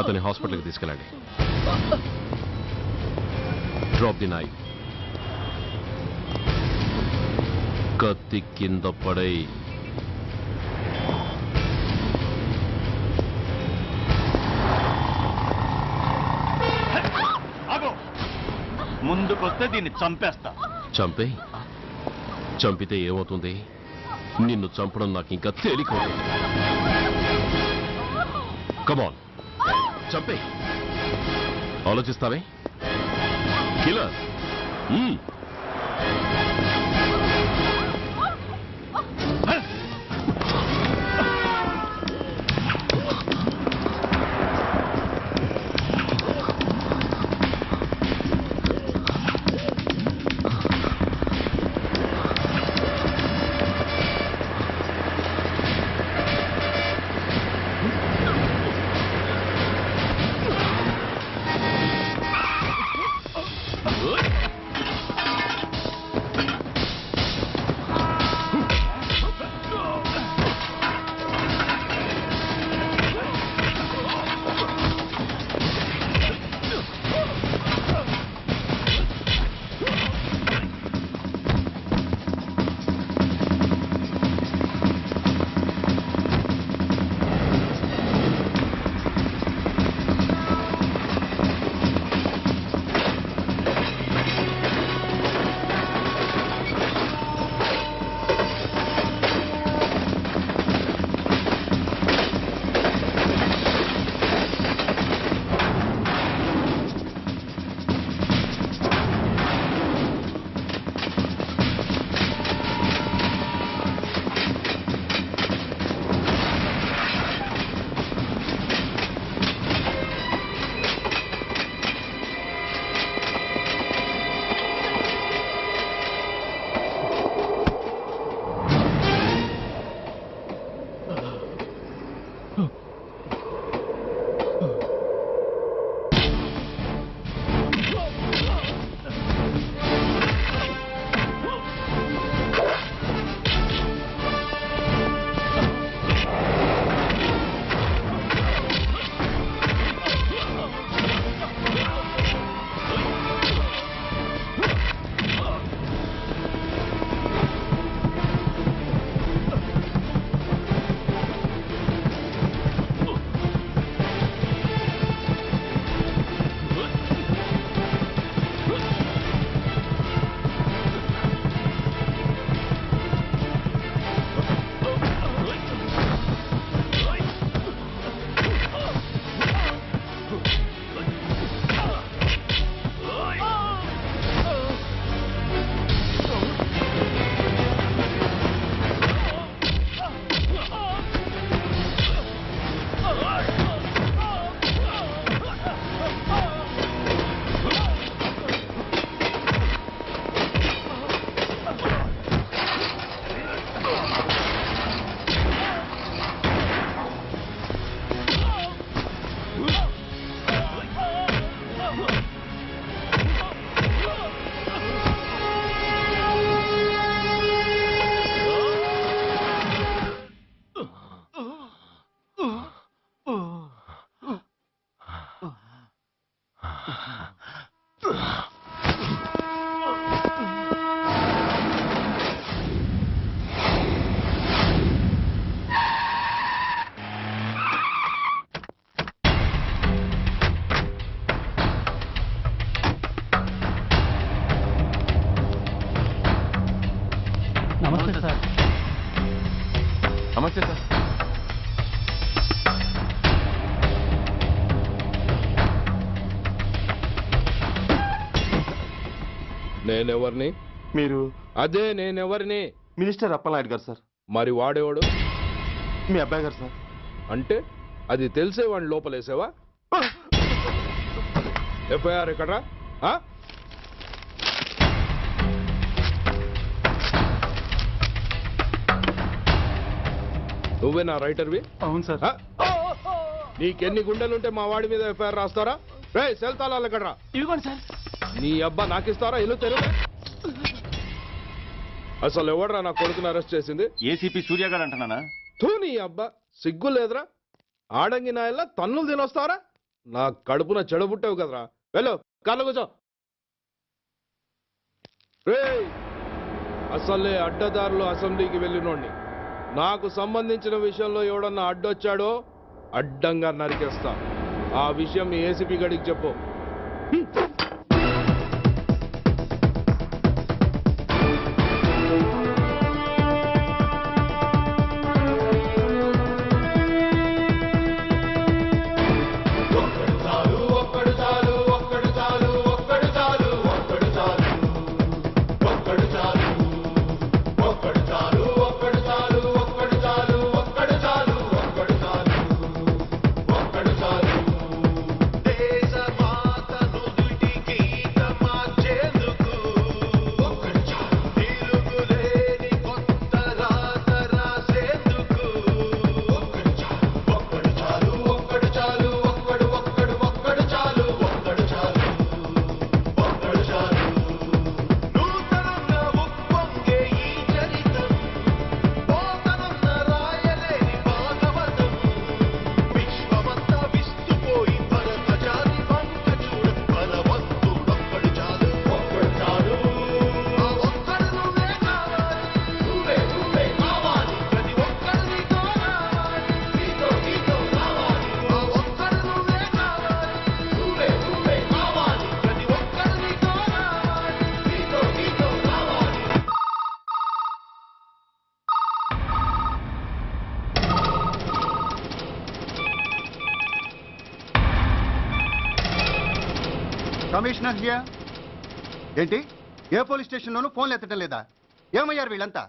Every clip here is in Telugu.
అతని హాస్పిటల్కి తీసుకెళ్ళండి. Drop the knife. కత్తి కింద పడై. ముందుకొస్తే దీన్ని చంపేస్తా. చంపితే ఏమవుతుంది? నిన్ను చంపడం నాకు ఇంకా తేలికవుతుంది. కమాన్, చంపే. ఆలోచిస్తావే కిల్లర్. నమస్తే సార్. నేనెవరిని? మీరు? అదే నేనెవరిని? మినిస్టర్ అప్పలనాయుడు గారు సార్. మరి వాడేవాడు? మీ అబ్బాయి గారు సార్. అంటే అది తెలిసే వాడిని లోపలేసావా? ఎఫ్ఐఆర్ ఎక్కడ్రా? నువ్వే నా రైటర్వి? అవును సార్. నీకెన్ని గుండెలుంటే మా వాడి మీద ఎఫ్ఐఆర్ రాస్తారా? రే సెల్ తాళాలు ఎక్కడ్రా? ఇవ్వండి సార్. నీ అబ్బా నాకిస్తారా? ఇల్లు తెరువు. అసలు ఎవడరా నా కొడుకుని అరెస్ట్ చేసింది? ఏసీపీ సూర్య గారు అంటున్నానా? నీ అబ్బా సిగ్గు లేదురా? ఆడంగి నాయల్లా తన్నులు తినొస్తారా? నా కడుపున చెడబుట్టావు కదరా. వెళ్ళు, కార్లో కూర్చో. రేయ్, అసలే అడ్డదారులు అసెంబ్లీకి వెళ్ళినోడిని. నాకు సంబంధించిన విషయంలో ఎవడన్నా అడ్డొచ్చాడో అడ్డంగా నరికేస్తా. ఆ విషయం మీ ఏసీపీ గడికి చెప్పు. Commissioner here. ఏంటి, ఏ పోలీస్ స్టేషన్లోనూ ఫోన్లు ఎత్తడం లేదా? ఏమయ్యారు వీళ్ళంతా?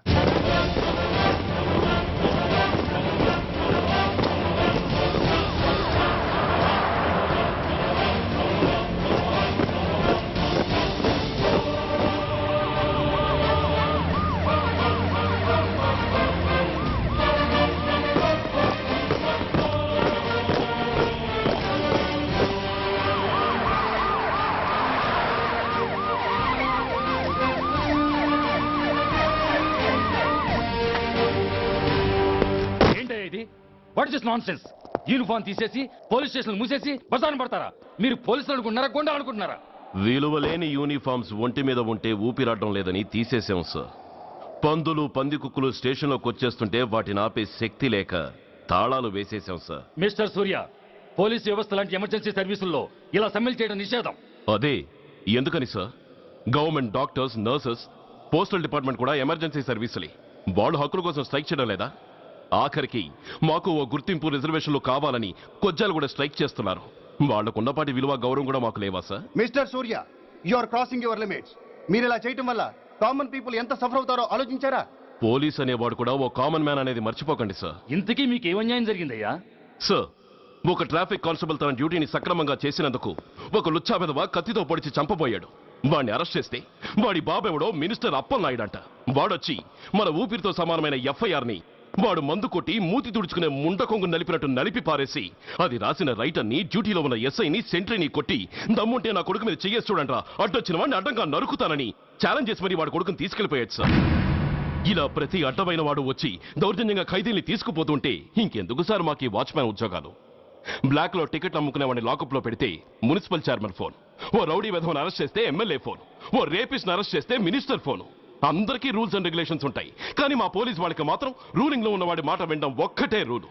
What is nonsense? యూనిఫామ్ తీసేసి పోలీస్ స్టేషన్ మూసేసి బజారు పడతారా? మీరు పోలీసులు అనుకుంటున్నారా, గుండా అనుకుంటున్నారా? విలువలేని యూనిఫామ్స్ ఒంటి మీద ఉంటే ఊపిరాడడం లేదని తీసేసాం సార్. పందులు పందికుక్కులు స్టేషన్లోకి వచ్చేస్తుంటే వాటిని ఆపే శక్తి లేక తాళాలు వేసేసాం సార్. మిస్టర్ సూర్య, పోలీస్ వ్యవస్థ లాంటి ఎమర్జెన్సీ సర్వీసుల్లో ఇలా సమ్మెలు చేయడం నిషేధం. అదే ఎందుకని sir? Government doctors, nurses, postal department కూడా ఎమర్జెన్సీ సర్వీసులే. వాళ్ళు హక్కుల కోసం స్ట్రైక్ చేయడం లేదా? ఆఖరికి మాకు ఓ గుర్తింపు రిజర్వేషన్లు కావాలని కొజ్జాలు కూడా స్ట్రైక్ చేస్తున్నారు. వాళ్లకున్నపాటి విలువ గౌరవం కూడా మాకు లేవా sir? Mister Surya, you are crossing your limits. మీరు ఇలా చేయటం వల్ల కామన్ పీపుల్ ఎంత సఫర్ అవుతారో ఆలోచించారా? పోలీస్ అనేవాడు కూడా ఓ కామన్ మ్యాన్ అనేది మర్చిపోకండి సార్. ఇంతకీ మీకు ఏమన్యాయం జరిగిందయ్యా? సార్, ఒక ట్రాఫిక్ కానిస్టేబుల్ తన డ్యూటీని సక్రమంగా చేసినందుకు ఒక లుచ్చా విధవ కత్తితో పొడిచి చంపబోయాడు. వాడిని అరెస్ట్ చేస్తే వాడి బాబెవడో మినిస్టర్ అప్పలనాయుడంట. వాడొచ్చి మన ఊపిరితో సమానమైన ఎఫ్ఐఆర్ని వాడు మందు కొట్టి మూతి తుడుచుకునే ముండకొంగు నలిపినట్టు నలిపి పారేసి అది రాసిన రైటర్ని, డ్యూటీలో ఉన్న ఎస్ఐని, సెంట్రీని కొట్టి దమ్ముంటే నా కొడుకు మీద చెయ్యేసి చూడంట్రా, అడ్డొచ్చిన వాడిని అడ్డంగా నరుకుతానని ఛాలెంజ్ చేసి మరి వాడి కొడుకుని తీసుకెళ్లిపోయాడు సార్. ఇలా ప్రతి అడ్డమైన వాడు వచ్చి దౌర్జన్యంగా ఖైదీల్ని తీసుకుపోతుంటే ఇంకెందుకు సార్ మాకు ఈ వాచ్మ్యాన్ ఉద్యోగాలు? బ్లాక్ లో టికెట్ అమ్ముకునే వాడిని లాకప్ లో పెడితే మున్సిపల్ చైర్మన్ ఫోన్, ఓ రౌడీ విధవను అరెస్ట్ చేస్తే ఎమ్మెల్యే ఫోన్, ఓ రేపిస్ట్ అరెస్ట్ చేస్తే మినిస్టర్ ఫోన్. అందరికీ రూల్స్ అండ్ రెగ్యులేషన్స్ ఉంటాయి, కానీ మా పోలీస్ వాళ్ళకి మాత్రం రూలింగ్ లో ఉన్న వాడి మాట వినడం ఒక్కటే రూలు.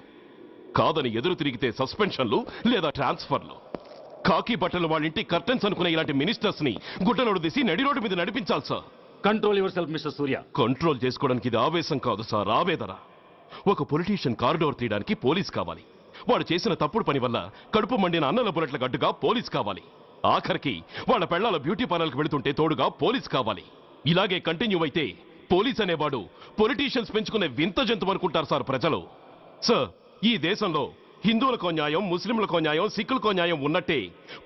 కాదని ఎదురు తిరిగితే సస్పెన్షన్లు లేదా ట్రాన్స్ఫర్లు. కాకి బట్టలు వాళ్ళ ఇంటి కర్టెన్స్ అనుకునే ఇలాంటి మినిస్టర్స్ ని గుడ్డలోడు తీసి నడి రోడ్డు మీద నడిపించాలి sir. Control your self mister Surya. Control చేసుకోవడానికి ఇది ఆవేశం కాదు సార్, ఆవేదన. ఒక పొలిటీషియన్ కారిడోర్ తీయడానికి పోలీస్ కావాలి. వాడు చేసిన తప్పుడు పని వల్ల కడుపు మండిన అన్నల బుల్లెట్ల గడ్డుగా పోలీస్ కావాలి. ఆఖరికి వాళ్ళ పెళ్లాల బ్యూటీ పార్లర్కి వెళుతుంటే తోడుగా పోలీస్ కావాలి. ఇలాగే కంటిన్యూ అయితే పోలీస్ అనేవాడు పొలిటీషియన్స్ పెంచుకునే వింత జంతువు అనుకుంటారు సార్ ప్రజలు. సార్, ఈ దేశంలో హిందువులకో న్యాయం, ముస్లింలకో న్యాయం, సిక్కులకో న్యాయం ఉన్నట్టే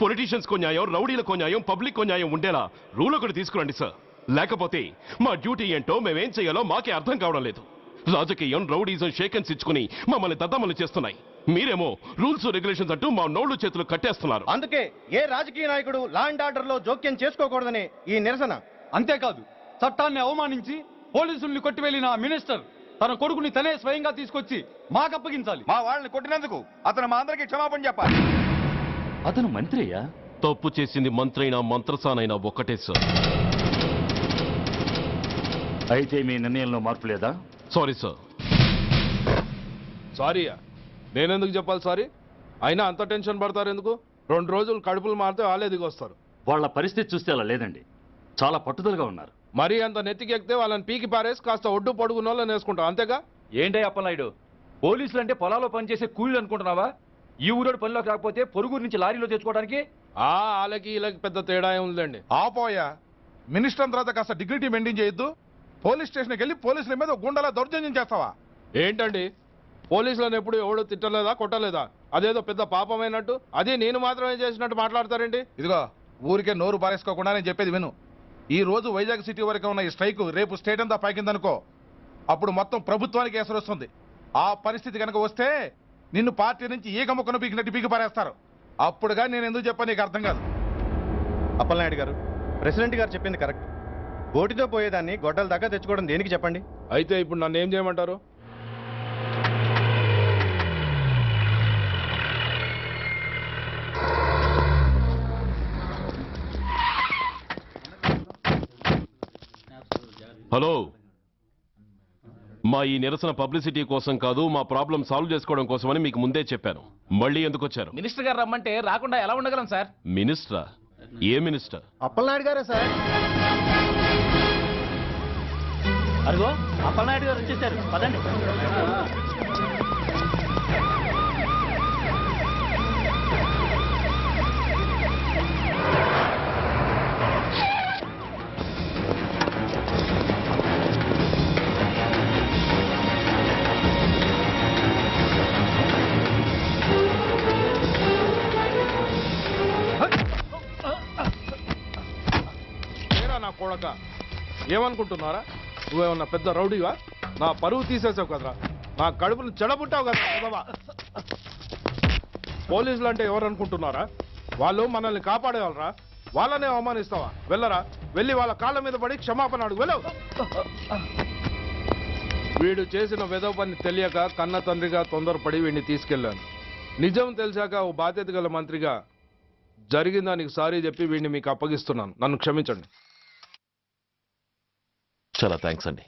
పొలిటీషియన్స్కో న్యాయం, రౌడీలకో న్యాయం, పబ్లిక్కో న్యాయం ఉండేలా రూల్ ఒకటి తీసుకురండి సార్. లేకపోతే మా డ్యూటీ ఏంటో మేమేం చేయాలో మాకే అర్థం కావడం లేదు. రాజకీయం, రౌడీజం షేకెన్స్ ఇచ్చుకుని మమ్మల్ని దద్దమలు చేస్తున్నాయి. మీరేమో రూల్స్ రెగ్యులేషన్స్ అంటూ మా నోళ్లు చేతులు కట్టేస్తున్నారు. అందుకే ఏ రాజకీయ నాయకుడు లా అండ్ ఆర్డర్ లో జోక్యం చేసుకోకూడదని ఈ నిరసన. అంతేకాదు, చట్టాన్ని అవమానించి పోలీసుల్ని కొట్టివెళ్లిన మినిస్టర్ తన కొడుకుని తనే స్వయంగా తీసుకొచ్చి మాకు అప్పగించాలి. మా వాళ్ళని కొట్టినందుకు అతను మా అందరికీ క్షమాపణ చెప్పాలి. అతను మంత్రి అయ్యా. తప్పు చేసింది మంత్రైనా మంత్రసానైనా ఒక్కటే సార్. అయితే మీ నిర్ణయంలో మార్పు లేదా? Sorry sir. సారీయా? నేనెందుకు చెప్పాలి సారీ? అయినా అంత టెన్షన్ పడతారు ఎందుకు? 2 రోజులు కడుపులు మారితే వాళ్ళే దిగొస్తారు. వాళ్ళ పరిస్థితి చూస్తే అలా లేదండి, చాలా పట్టుదలగా ఉన్నారు. మరీ అంత నెత్తికెక్కితే వాళ్ళని పీకి పారేసి కాస్త ఒడ్డు పొడుగున్న వాళ్ళని వేసుకుంటాం, అంతేగా? ఏంటే అప్పలనాయుడు, పోలీసులు అంటే పొలాల్లో పనిచేసే కూలీలు అనుకుంటున్నావా? ఈ ఊరోడు పనిలోకి రాకపోతే పొరుగురు నుంచి లారీలో తెచ్చుకోవడానికి? వాళ్ళకి వీళ్ళకి పెద్ద తేడా ఉందండి. ఆపోయా, మినిస్టర్ తర్వాత కాస్త డిగ్నిటీ మెయింటైన్ చేయొద్దు. పోలీస్ స్టేషన్కి వెళ్ళి పోలీసుల మీద గుండెలా దౌర్జన్యం చేస్తావా? ఏంటండి, పోలీసులను ఎప్పుడు ఎవడో తిట్టలేదా, కొట్టలేదా? అదేదో పెద్ద పాపమైనట్టు అది నేను మాత్రమే చేసినట్టు మాట్లాడతారేంటి? ఇదిగో, ఊరికే నోరు పారేసుకోకుండా నేను చెప్పేది విను. ఈ రోజు వైజాగ్ సిటీ వరకు ఉన్న ఈ స్ట్రైక్ రేపు స్టేట్ అంతా పైకిందనుకో, అప్పుడు మొత్తం ప్రభుత్వానికి ఎసరు వస్తుంది. ఆ పరిస్థితి కనుక వస్తే నిన్ను పార్టీ నుంచి ఈగ ముక్కను పీకినట్టు పీకి పారేస్తారు. అప్పుడుగా నేను ఎందుకు చెప్పాను నీకు అర్థం కాదు. అప్పలనాయుడు గారు, ప్రెసిడెంట్ గారు చెప్పింది కరెక్ట్. గోటితో పోయేదాన్ని గొడ్డల దాకా తెచ్చుకోవడం దేనికి చెప్పండి? అయితే ఇప్పుడు నన్ను ఏం చేయమంటారు? హలో, మా ఈ నిరసన పబ్లిసిటీ కోసం కాదు, మా ప్రాబ్లం సాల్వ్ చేసుకోవడం కోసమని మీకు ముందే చెప్పాను. మళ్ళీ ఎందుకు వచ్చారు? మినిస్టర్ గారు రమ్మంటే రాకుండా ఎలా ఉండగలం సార్? మినిస్టరా? ఏ మినిస్టర్? అప్పలనాయుడు గారే సార్. అదిగో అప్పలనాయుడు గారు వచ్చేసారు, పదండి. నా కొడక, ఏమనుకుంటున్నారా? నువ్వేమన్నా పెద్ద రౌడీవా? నా పరువు తీసేసావు కదరా, నా కడుపును చెడబుట్టావు కదా బాబా. పోలీసులు అంటే ఎవరు అనుకుంటున్నారా? వాళ్ళు మనల్ని కాపాడేవాళ్ళరా, వాళ్ళనే అవమానిస్తావా? వెళ్ళరా, వెళ్ళి వాళ్ళ కాళ్ళ మీద పడి క్షమాపణ అడుగు, వెళ్ళవు. వీడు చేసిన వెధవ పని తెలియక కన్న తండ్రిగా తొందరపడి వీడిని తీసుకెళ్లాను. నిజం తెలిసాక ఓ బాధ్యత గల మంత్రిగా జరిగిన దానికి సారీ చెప్పి వీడిని మీకు అప్పగిస్తున్నాను. నన్ను క్షమించండి. చాలా థ్యాంక్స్ అండి.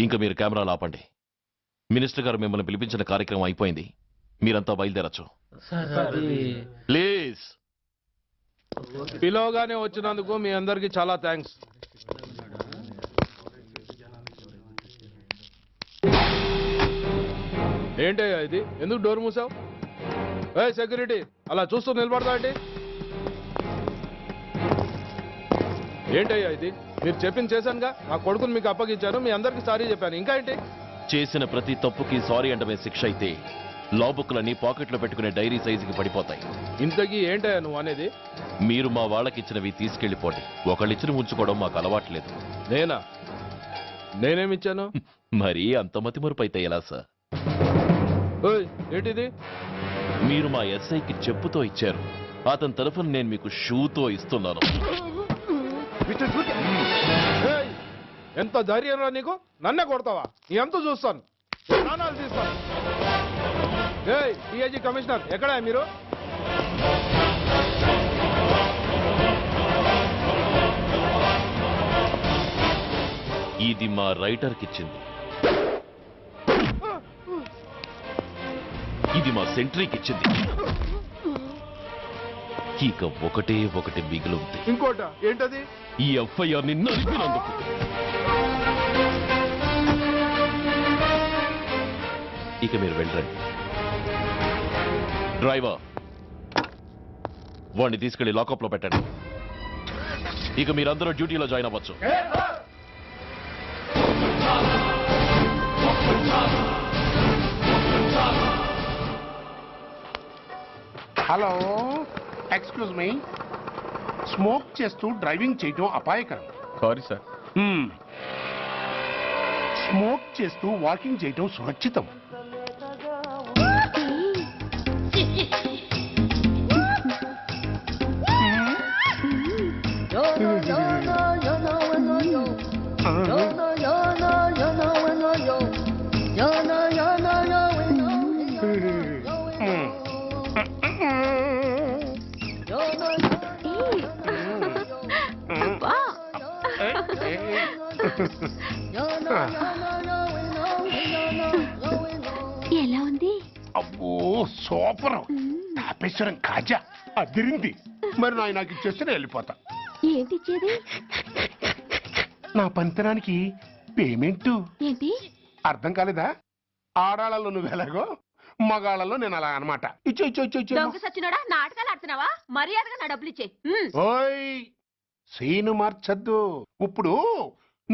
ఇంకా మీరు కెమెరాలు ఆపండి. మినిస్టర్ గారు మిమ్మల్ని పిలిపించిన కార్యక్రమం అయిపోయింది, మీరంతా బయలుదేరచ్చు ప్లీజ్. పిలవగానే వచ్చినందుకు మీ అందరికీ చాలా థ్యాంక్స్. ఏంటయ్యా ఇది? ఎందుకు డోర్ మూసావు? ఏ సెక్యూరిటీ, అలా చూస్తూ నిలబడతా ఏంటి? ఏంటయ్యా ఇది? మీరు చెప్పింది చేశానుగా, నా కొడుకుని మీకు అప్పగించాను, మీ అందరికీ సారీ చెప్పాను, ఇంకా ఏంటి? చేసిన ప్రతి తప్పుకి సారీ అంటమే శిక్ష అయితే లా బుక్లన్నీ పాకెట్లో పెట్టుకునే డైరీ సైజుకి పడిపోతాయి. ఇంతకీ ఏంటయ్యా నువ్వు అనేది? మీరు మా వాళ్ళకిచ్చినవి తీసుకెళ్లిపోండి. ఒకళ్ళిచ్చిన ఉంచుకోవడం మాకు అలవాట్లేదు. నేనా? నేనేమిచ్చాను? మరీ అంత మతిమరుపు అయితే ఎలా సార్? ఓయ్, ఏంటిది? మీరు మా ఎస్ఐకి చెప్పుతో ఇచ్చారు, అతని తరఫున నేను మీకు షూతో ఇస్తున్నాను. ఏయ్, ఎంత ధైర్యం రా నీకు? నన్నే కొడతావా? నీ ఎంత చూస్తాను, ప్రాణాలు తీస్తాను. ఏయ్ డిఐజీ కమిషనర్, ఎక్కడా మీరు? ఇది మా రైటర్కి ఇచ్చింది, ఇది మా సెంట్రీకి ఇచ్చింది. ఇక ఒకటే ఒకటి మిగిలి ఉంది. ఇంకోట ఏంటది? ఈ ఎఫ్ఐఆర్ ని నలిపినందుకు. ఇక మీరు వెళ్ళండి. డ్రైవర్, వాడిని తీసుకెళ్లి లాకప్ లో పెట్టండి. ఇక మీరందరూ డ్యూటీలో జాయిన్ అవ్వచ్చు. Hello, excuse me. స్మోక్ చేస్తూ డ్రైవింగ్ చేయటం అపాయకరం. Sorry sir. స్మోక్ చేస్తూ వాకింగ్ చేయటం సురక్షితం. ఎలా ఉంది? అబ్బో సూపర్. తాపేశ్వరం కాజా అదిరింది. మరి నాకు ఇచ్చేస్తే నేను వెళ్ళిపోతా. ఏంటి ఇచ్చేది? నా పంతనానికి పేమెంట్. ఏంటి అర్థం కాలేదా? ఆడాళ్ళలో నువ్వు ఎలాగో మగాళ్ళలో నేను అలా అనమాట. ఇచ్చో ఇచ్చో ఇచ్చో ఇచ్చో. దొంగ సచ్చినోడా, నాటకాలు ఆడుతున్నావా? మర్యాదగా నా డబ్బులు ఇచ్చే. ఓయ్ సీను మార్చద్దు. ఇప్పుడు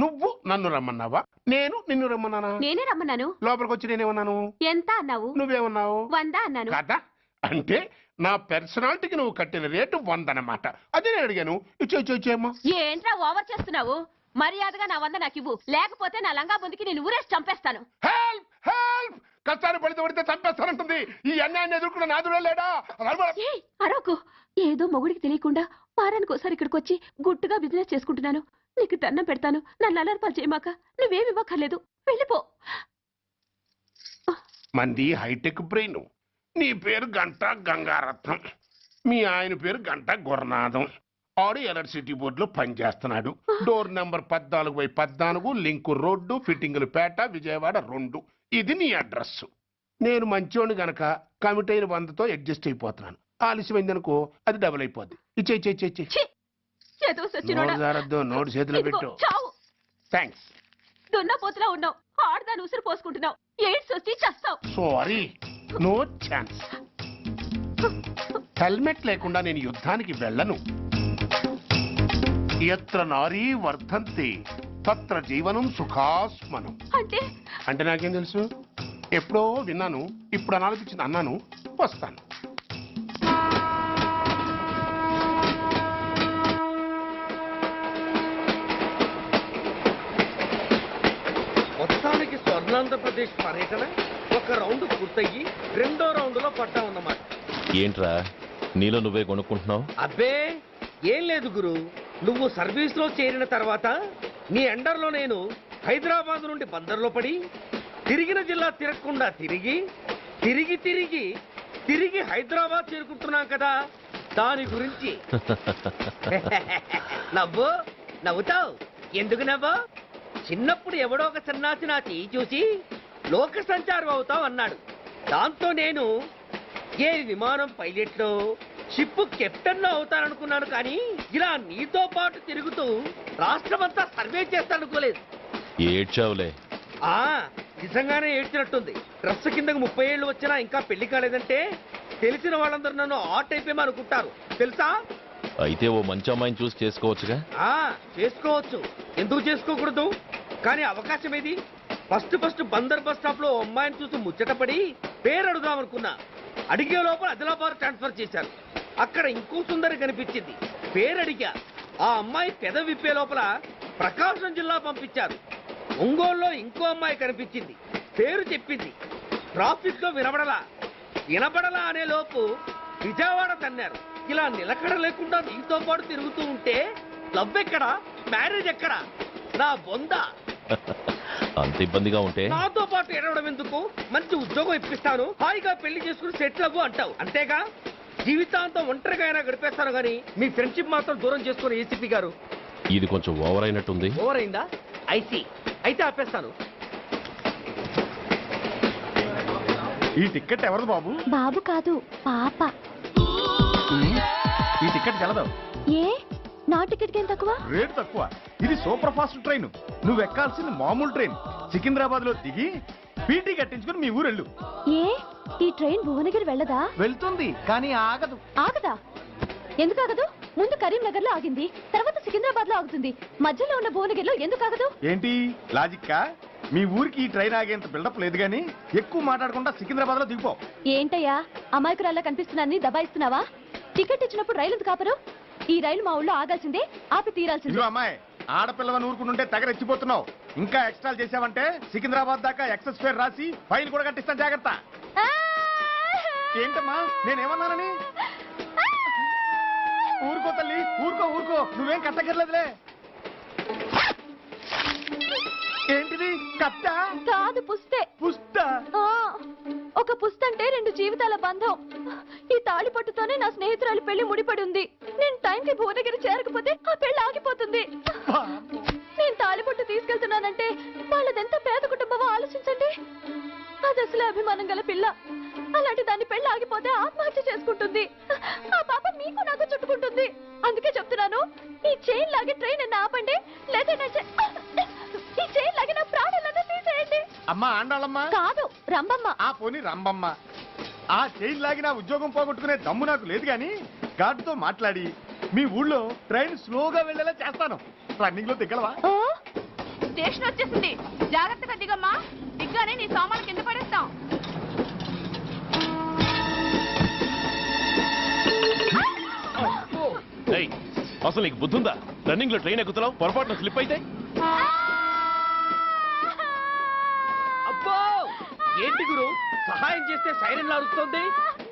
నువ్వు నన్ను రమ్మన్నావా, నేను నిన్ను రమ్మన్నానా? నేనే రమ్మన్నాను. లోపలికి వచ్చి నేనేమన్నాను? ఎంత అన్నావు? నువ్వేమన్నావు? 100 అన్నాను. కదా అంటే నా పర్సనాలిటీకి నువ్వు కట్టిన రేటు 100 అన్నమాట. అదే నేను అడిగాను. ఇచ్చో ఇచ్చో ఇచ్చేమ్మా. ఏంట్రా ఓవర్ చేస్తున్నావు? మర్యాదగా నా 100 నాకు ఇవ్వు, లేకపోతే నా లంగా బొందికి నేను ఊరేసి చంపేస్తాను. Help help. కష్టాన్ని పడితే చంపేస్తానంటుంది. ఈ అన్యాయాన్ని ఎదుర్కొన్న నాదుడే లేడా? అరవకు. ఏదో మొగుడికి తెలియకుండా వారానికి ఒకసారి ఇక్కడికి వచ్చి గుట్టుగా బిజినెస్ చేసుకుంటున్నాను. నీకు దండం పెడతాను, నన్ను అలర్పాలు చేయమాక. నువ్వేమి ఇవ్వక్కర్లేదు, వెళ్ళిపో. మంది హైటెక్ బ్రెయిన్. నీ పేరు గంట గంగారత్నం, మీ ఆయన పేరు గంట గురునాథం. ఆడు ఎలక్ట్రిసిటీ బోర్డులో పనిచేస్తున్నాడు. డోర్ నెంబర్ 14/14, లింకు రోడ్డు, ఫిట్టింగులు పేట, విజయవాడ 2. ఇది నీ అడ్రస్. నేను మంచోని గనక కమిట్ అయిన 100తో అడ్జస్ట్ అయిపోతున్నాను. ఆలస్యమైందనుకో అది డబుల్ అయిపోద్ది. ఇచ్చే నోటు చేతిలో పెట్టు. థ్యాంక్స్. దున్నపోతులా ఉన్నావు, ఆడదాని ఉసురు పోసుకుంటున్నావు. ఎయిడ్స్ వచ్చి చస్తావు. Sorry, no chance. హెల్మెట్ లేకుండా నేను యుద్ధానికి వెళ్ళను. ఎత్ర నారీ వర్ధంతి తత్ర జీవనం సుఖాస్మనం. అంటే నాకేం తెలుసు? ఎప్పుడో విన్నాను, ఇప్పుడు అనాలనిపించింది అన్నాను. వస్తాను. మొత్తానికి స్వర్ణాంధ్రప్రదేశ్ పర్యటన ఒక రౌండ్ పూర్తయ్యి 2వ రౌండ్లో పడ్డా ఉన్నమాట. ఏంట్రా నీలో నువ్వే కొనుక్కుంటున్నావు? అబ్బే ఏం లేదు గురు, నువ్వు సర్వీస్ లో చేరిన తర్వాత నీ అండర్లో నేను హైదరాబాద్ నుండి బందర్లో పడి తిరిగిన జిల్లా తిరగకుండా తిరిగి తిరిగి తిరిగి తిరిగి హైదరాబాద్ చేరుకుంటున్నాం కదా, దాని గురించి. నవ్వుతావు ఎందుకు నవ్వు? చిన్నప్పుడు ఎవడో ఒక సన్నాసి నా చెయ్యి చూసి లోక సంచారం అవుతావు అన్నాడు. దాంతో నేను ఏ విమానం పైలట్లో షిప్ కెప్టెన్ అవుతాననుకున్నాను, కానీ ఇలా నీతో పాటు తిరుగుతూ రాష్ట్రమంతా సర్వే చేస్తానుకోలేదు. ఏడ్చావులే. నిజంగానే ఏడ్చినట్టుంది. డ్రెస్ కిందకు 30 ఏళ్ళు వచ్చినా ఇంకా పెళ్లి కాలేదంటే తెలిసిన వాళ్ళందరూ నన్ను ఆ టైప్ ఏమో అనుకుంటారు తెలుసా. అయితే ఓ మంచి అమ్మాయిని చూసి చేసుకోవచ్చుగా. చేసుకోవచ్చు, ఎందుకు చేసుకోకూడదు? కానీ అవకాశం ఏది? ఫస్ట్ బందర్ బస్ స్టాప్ లో అమ్మాయిని చూసి ముచ్చటపడి పేరు అడుగుదామనుకున్నా. అడిగే లోపల ఆదిలాబాద్ ట్రాన్స్ఫర్ చేశారు. అక్కడ ఇంకో సుందరి కనిపించింది, పేరు అడిగా. ఆ అమ్మాయి పెద విప్పే లోపల ప్రకాశం జిల్లా పంపించారు. ఒంగోలులో ఇంకో అమ్మాయి కనిపించింది, పేరు చెప్పింది. ట్రాఫిక్ లో వినబడలా అనే లోపు విజయవాడ తన్నారు. ఇలా నిలకడ లేకుండా నీతో పాటు తిరుగుతూ ఉంటే లవ్ ఎక్కడా, మ్యారేజ్ ఎక్కడా? నా బొంద. అంత ఇబ్బందిగా ఉంటే నాతో పాటు ఎడవడం ఎందుకు? మంచి ఉద్యోగం ఇప్పిస్తాను, హాయిగా పెళ్లి చేసుకుని సెటిల్ అవ్వు అంటావు అంతేగా. జీవితాంతం ఒంటరిగా అయినా గడిపేస్తాను, కానీ మీ ఫ్రెండ్షిప్ మాత్రం దూరం చేసుకుని ఏసీపీ గారు. ఇది కొంచెం ఓవర్ అయినట్టుంది. ఓవర్ అయిందా? అయితే ఆపేస్తాను. ఈ టికెట్ ఎవరిది బాబు? బాబు కాదు, పాప. ఈ టికెట్ గలదు. ఏ నా టికెట్ ఏం తక్కువ? రేటు తక్కువ. ఇది సూపర్ ఫాస్ట్ ట్రైన్. నువ్వు ఎక్కాల్సింది మామూలు ట్రైన్. సికింద్రాబాద్ లో దిగి పీటీ కట్టించుకుని మీ ఊరెళ్ళు. ఏ ఈ ట్రైన్ భువనగిరి వెళ్ళదా? వెళ్తుంది, కానీ ఆగదు. ఆగదా? ఎందుకు ఆగదు? ముందు కరీంనగర్ లో ఆగింది, తర్వాత సికింద్రాబాద్ లో ఆగుతుంది. మధ్యలో ఉన్న భువనగిరిలో ఎందుకు ఆగదు? ఏంటి లాజిక్కా? మీ ఊరికి ఈ ట్రైన్ ఆగేంత బిల్డప్ లేదు, గానీ ఎక్కువ మాట్లాడకుండా సికింద్రాబాద్ లో దిగిపో. ఏంటయ్యా అమాయకురాల్లా కనిపిస్తున్నానని దబాయిస్తున్నావా? టికెట్ ఇచ్చినప్పుడు రైలు ఎందుకు ఆపరు? ఈ రైలు మా ఊళ్ళో ఆగాల్సిందే, ఆపి తీరాల్సిందే. అమ్మాయి, ఆడపిల్లవని ఊరుకుంటుంటే తెగరెచ్చిపోతున్నావు. ఇంకా ఎక్స్ట్రాలు చేసావంటే సికింద్రాబాద్ దాకా ఎక్సెస్ ఫేర్ రాసి ఫైన్ కూడా కట్టిస్తాను, జాగ్రత్త. ఏంటమ్మా నేనేమన్నానని? ఊరుకో తల్లి, ఊరుకో, నువ్వేం కట్టగర్లేదులే. ఏంటిది? కట్ట కాదు, పుస్తే. పుస్తా? ఒక పుస్తంటే 2 జీవితాల బంధం. ఈ తాళిపట్టుతోనే నా స్నేహితురాలి పెళ్లి ముడిపడి ఉంది. నేను టైంకి భువనగిరి చేరకపోతే ఆ పెళ్లి ఆగిపోతుంది. నేను తాళిపట్టు తీసుకెళ్తున్నానంటే వాళ్ళదెంత పేద కుటుంబమో ఆలోచించండి. అది అసలే అభిమానం గల పిల్ల. అలాంటి దాని పెళ్లి ఆగిపోతే ఆత్మహత్య చేసుకుంటుంది. ఆ పాప మీకు నాకు చుట్టుకుంటుంది. అందుకే చెప్తున్నాను, ఈ చైన్ లాగే ట్రైన్ అన్న ఆపండి, లేదా ఈ చైన్ లాగే నా ప్రాణాలన్నా తీసేయండి. అమ్మా ఆండాళమ్మ కాదు, రంబమ్మ. ఆ పోని రంబమ్మ. ఆ చైన్ లాగి నా ఉద్యోగం పోగొట్టుకునే దమ్ము నాకు లేదు గాని గార్డుతో మాట్లాడి మీ ఊళ్ళో ట్రైన్ స్లోగా వెళ్ళేలా చేస్తాను. రన్నింగ్ లో దిగలవా? స్టేషన్ వచ్చేసింది, జాగ్రత్తగా దిగమ్మా. దిగ్గానే నీ సామాన్లు కింద పడేస్తాం. ఏయ్, అసలు నీకు బుద్ధుందా? రన్నింగ్ లో ట్రైన్ ఎక్కుతున్నావు, పొరపాటున స్లిప్ అయితే? అబ్బో ఏంటి గురు, సహాయం చేస్తే సైరన్ లాడుతుంది.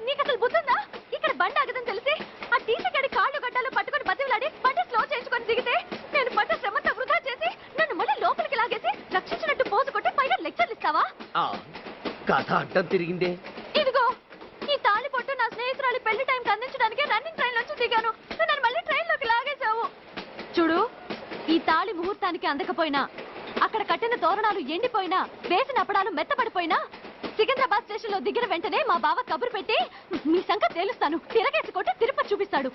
నీకు అసలు బుద్ధుందా? ఇక్కడ బండి ఆగదని తెలిసి ఆ టీసీ గడి కాళ్ళు గడ్డలు పట్టుకొని బతిలాడి బండి స్లో చేసుకొని దిగితే నేను పడ్డ శ్రమంతా వృధా చేసి నన్ను మళ్ళీ లోపలికి లాగేసి రక్షించినట్టు పోసు కొట్టి పైన లెక్చర్లు ఇస్తావా? కథ అడ్డం తిరిగిందే. ఇదిగో ఈ తాళి పొట్టు నా స్నేహితురాలి పెళ్లి టైంకి అందించడానికి రన్నింగ్ ట్రైన్ నుంచి దిగాను. నన్ను మళ్ళీ ట్రైన్ లోకి లాగేశావు. చూడు, ఈ తాళి ముహూర్తానికి అందకపోయినా, అక్కడ కట్టిన తోరణాలు ఎండిపోయినా, వేసిన అప్పడాలు మెత్తపడిపోయినా, సికింద్రాబాద్ స్టేషన్ లో దిగిన వెంటనే మా బావ కబురు పెట్టి మీ సంగతి తేలుస్తాను, తిరగేసి కొట్టి తిరుపతి చూపిస్తాడు.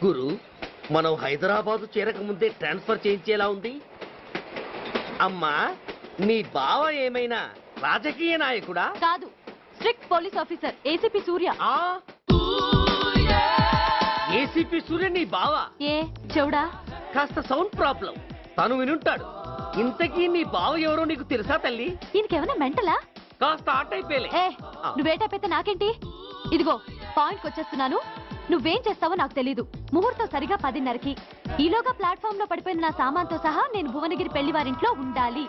గురు, మనం హైదరాబాద్ చేరక ముందే ట్రాన్స్ఫర్ చేయించేలా ఉంది. అమ్మా, నీ బావ ఏమైనా రాజకీయ నాయకుడా? కాదు, స్ట్రిక్ట్ పోలీస్ ఆఫీసర్, ఏసీపీ సూర్య. ఏసీపీ సూర్య నీ బావ? ఏ చెవుడా? కాస్త సౌండ్ ప్రాబ్లం, తను వినుంటాడు. ఇంతకీ నీ బావ ఎవరో నీకు తెలుసా తల్లి? దీనికేమైనా మెంటలా? కాస్త ఆటైపోయలే. నువ్వేటైపోతే నాకేంటి? ఇదిగో పాయింట్కి వచ్చేస్తున్నాను. నువ్వేం చేస్తావో నాకు తెలీదు. ముహూర్తం సరిగా 10:30కి. ఈలోగా ప్లాట్ఫామ్ లో పడిపోయిన నా సామాన్తో సహా నేను భువనగిరి పెళ్లి వారింట్లో ఉండాలి.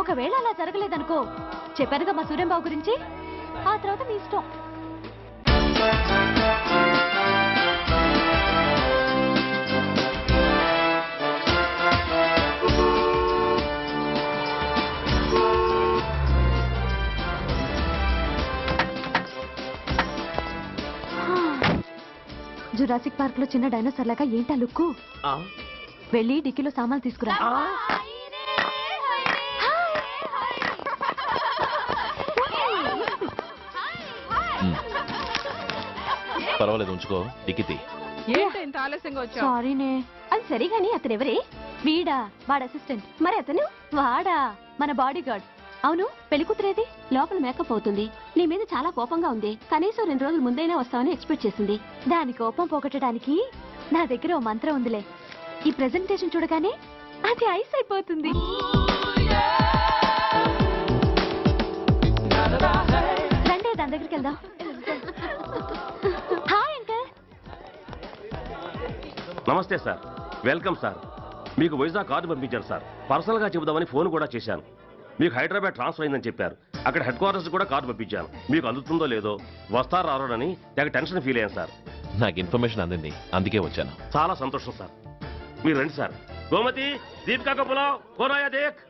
ఒకవేళ అలా జరగలేదనుకో, చెప్పానుగా మా సూర్యంబాబు గురించి, ఆ తర్వాత మీ ఇష్టం. జురాసిక్ పార్క్ లో చిన్న డైనోసార్ లాగా ఏంటా లుక్కు? వెళ్ళి డిక్కీలో సామాన్లు తీసుకురా. పర్వాలేదు, ఉంచుకో. డిక్కితి. సారీనే. అది సరిగాని అతనెవరే? వీడా, వాడు అసిస్టెంట్. మరి అతను? వాడా, మన బాడీ గార్డ్. అవును, పెళ్లి కూతురేది? లోపల మేకప్ అవుతుంది. నీ మీద చాలా కోపంగా ఉంది. కనీసం 2 రోజుల ముందైనా వస్తావని ఎక్స్పెక్ట్ చేసింది. దాని కోపం పోగొట్టడానికి నా దగ్గర ఓ మంత్రం ఉందిలే. ఈ ప్రెజెంటేషన్ చూడగానే అది ఐస్ అయిపోతుంది. రండి, దాని దగ్గరికి వెళ్దాం. Hi uncle. నమస్తే సార్, వెల్కమ్ సార్. మీకు వైజాగ్ కార్డు పంపించారు సార్. పర్సనల్ గా చెబుదామని ఫోన్ కూడా చేశాను. మీకు హైదరాబాద్ ట్రాన్స్ఫర్ అయిందని చెప్పారు. అక్కడ హెడ్ క్వార్టర్స్ కూడా కార్డు పంపించాను. మీకు అందుతుందో లేదో, వస్తారో రారోడని తెగ టెన్షన్ ఫీల్ అయ్యాను సార్. నాకు ఇన్ఫర్మేషన్ అందింది, అందుకే వచ్చాను. చాలా సంతోషం సార్. మీరు రండి సార్. గోమతి, దీపికా కపులావ్, కోరాయా దేక్.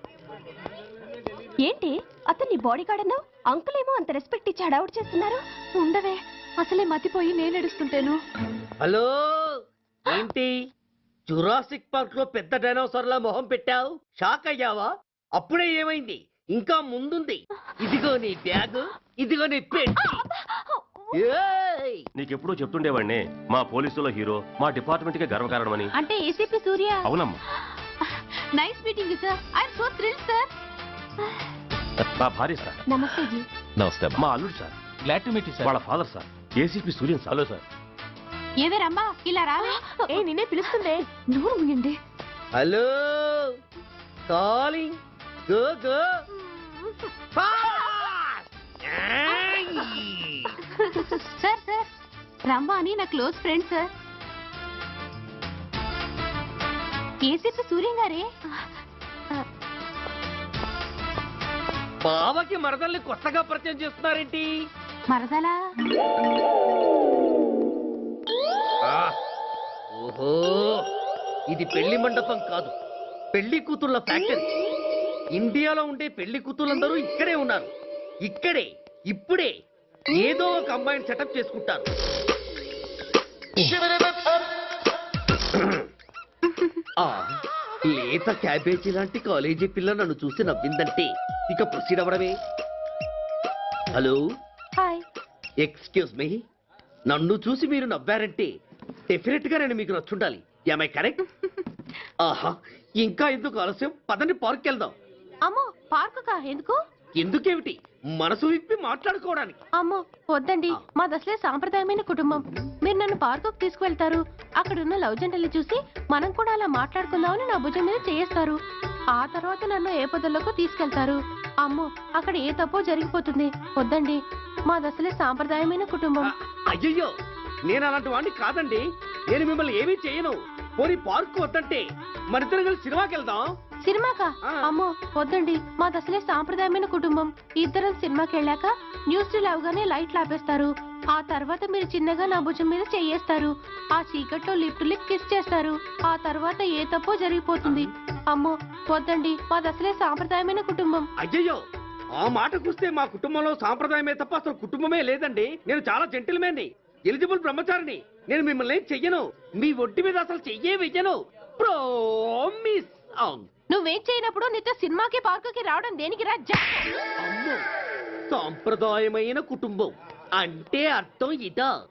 ఏంటి అతను నీ బాడీ గార్డ్ అన్నావు? అంకుల్ ఏమో అంత రెస్పెక్ట్ ఇచ్చి హడావుడు చేస్తున్నారు. ఉండవే, అసలే మతిపోయి నేను ఎడుస్తుంటాను. హలో, ఏంటి జురాసిక్ పార్క్ లో పెద్ద డైనోసార్ లా మొహం పెట్టావు? షాక్ అయ్యావా? అప్పుడే ఏమైంది? ఇంకా ముందుంది. ఇదిగో నీ బ్యాగ్, ఇదిగో నీ పెట్టి. నీకెప్పుడు చెప్తుండేవాడిని, మా పోలీసులో హీరో, మా డిపార్ట్మెంట్ కే గర్వకారణమని. అంటే ఏసీపీ సూర్య? అవునమ్మా. Nice meeting sir. I am so thrilled sir. మా భార్య సార్. నమస్తే జీ. నమస్తే. మా అల్లుడు sir. Glad to meet you sir. వాళ్ళ father sir, ACP Suryan sir. Hello sir. ఏవేరమ్మా ఇలా రా. ఏ నిన్నే పిలుస్తుందే. నోరు ముయండి. Hello, calling. Go go. Sir sir, రమ్మ అని నా close friend sir. ACP Suryam గారే. బావకి మరదల్ని కొత్తగా పరిచయం చేస్తున్నారేంటి? మరదలా? ఓహో, ఇది పెళ్లి మండపం కాదు, పెళ్లి కూతుళ్ళ ఫ్యాక్టరీ. ఇండియాలో ఉండే పెళ్లి కూతుళ్ళందరూ ఇక్కడే ఉన్నారు. ఇక్కడే ఇప్పుడే ఏదో ఒక అమ్మాయిని సెటప్ చేసుకుంటారు. ఆ, లేత క్యాబేజీ లాంటి కాలేజీ పిల్ల నన్ను చూసి నవ్విందంటే ఇక ప్రొసీడ్ అవ్వడమే. Hello, hi. ఎక్స్క్యూజ్ మీ, నన్ను చూసి మీరు నవ్వారంటే డెఫినెట్ గా నేను మీకు నచ్చుండాలి. I correct? ఆహా, ఇంకా ఎందుకు ఆలస్యం? పదండి పార్క్ వెళ్దాం. అమ్మో, పార్కుకా? ఎందుకు? ఎందుకేమిటి, మనసు విప్పి మాట్లాడుకోవడానికి. అమ్మో వద్దండి, మాది అసలే సాంప్రదాయమైన కుటుంబం. మీరు నన్ను పార్కుకు తీసుకువెళ్తారు, అక్కడున్న లవ్ జంటలు చూసి మనం కూడా అలా మాట్లాడుకుందామని నా భుజం మీద చేస్తారు. ఆ తర్వాత నన్ను ఏ పొదల్లోకి తీసుకెళ్తారు. అమ్మో, అక్కడ ఏ తప్పో జరిగిపోతుంది. వద్దండి, మాది అసలే సాంప్రదాయమైన కుటుంబం. అయ్యయ్యో, నేను అలాంటి వాడిని కాదండి. నేను మిమ్మల్ని ఏమీ చేయను. పోనీ పార్క్ వద్దంటే మరిద్దరం కలిసి సినిమాకి వెళ్దాం. సినిమాకా? అమ్మో వద్దండి, మాది అసలే సాంప్రదాయమైన కుటుంబం. ఇద్దరం సినిమాకి వెళ్ళాక న్యూస్ అవగానే లైట్లు ఆపేస్తారు. ఆ తర్వాత మీరు చిన్నగా నా భుజం మీద చెయ్యేస్తారు. ఆ చీకట్లో లిప్ టు లిప్ కిస్ చేస్తారు. ఆ తర్వాత ఏ తప్పో జరిగిపోతుంది. అమ్మో వద్దండి, మాది అసలే సాంప్రదాయమైన కుటుంబం. అయ్యయ్యో, ఆ మాటకొస్తే మా కుటుంబంలో సాంప్రదాయమే తప్ప అసలు కుటుంబమే లేదండి. నేను చాలా జెంటిల్మెన్ని, ఎలిజిబుల్ బ్రహ్మచారిని. నేను మిమ్మల్ని ఏం చెయ్యను. మీ ఒంటి మీద అసలు చెయ్యే వెయ్యను. ప్రామిస్. నువ్వేం చేయనప్పుడు నీతో సినిమాకి పార్కుకి రావడం దేనికి రా? అమ్మో, సాంప్రదాయమైన కుటుంబం అంటే అర్థం ఇదా?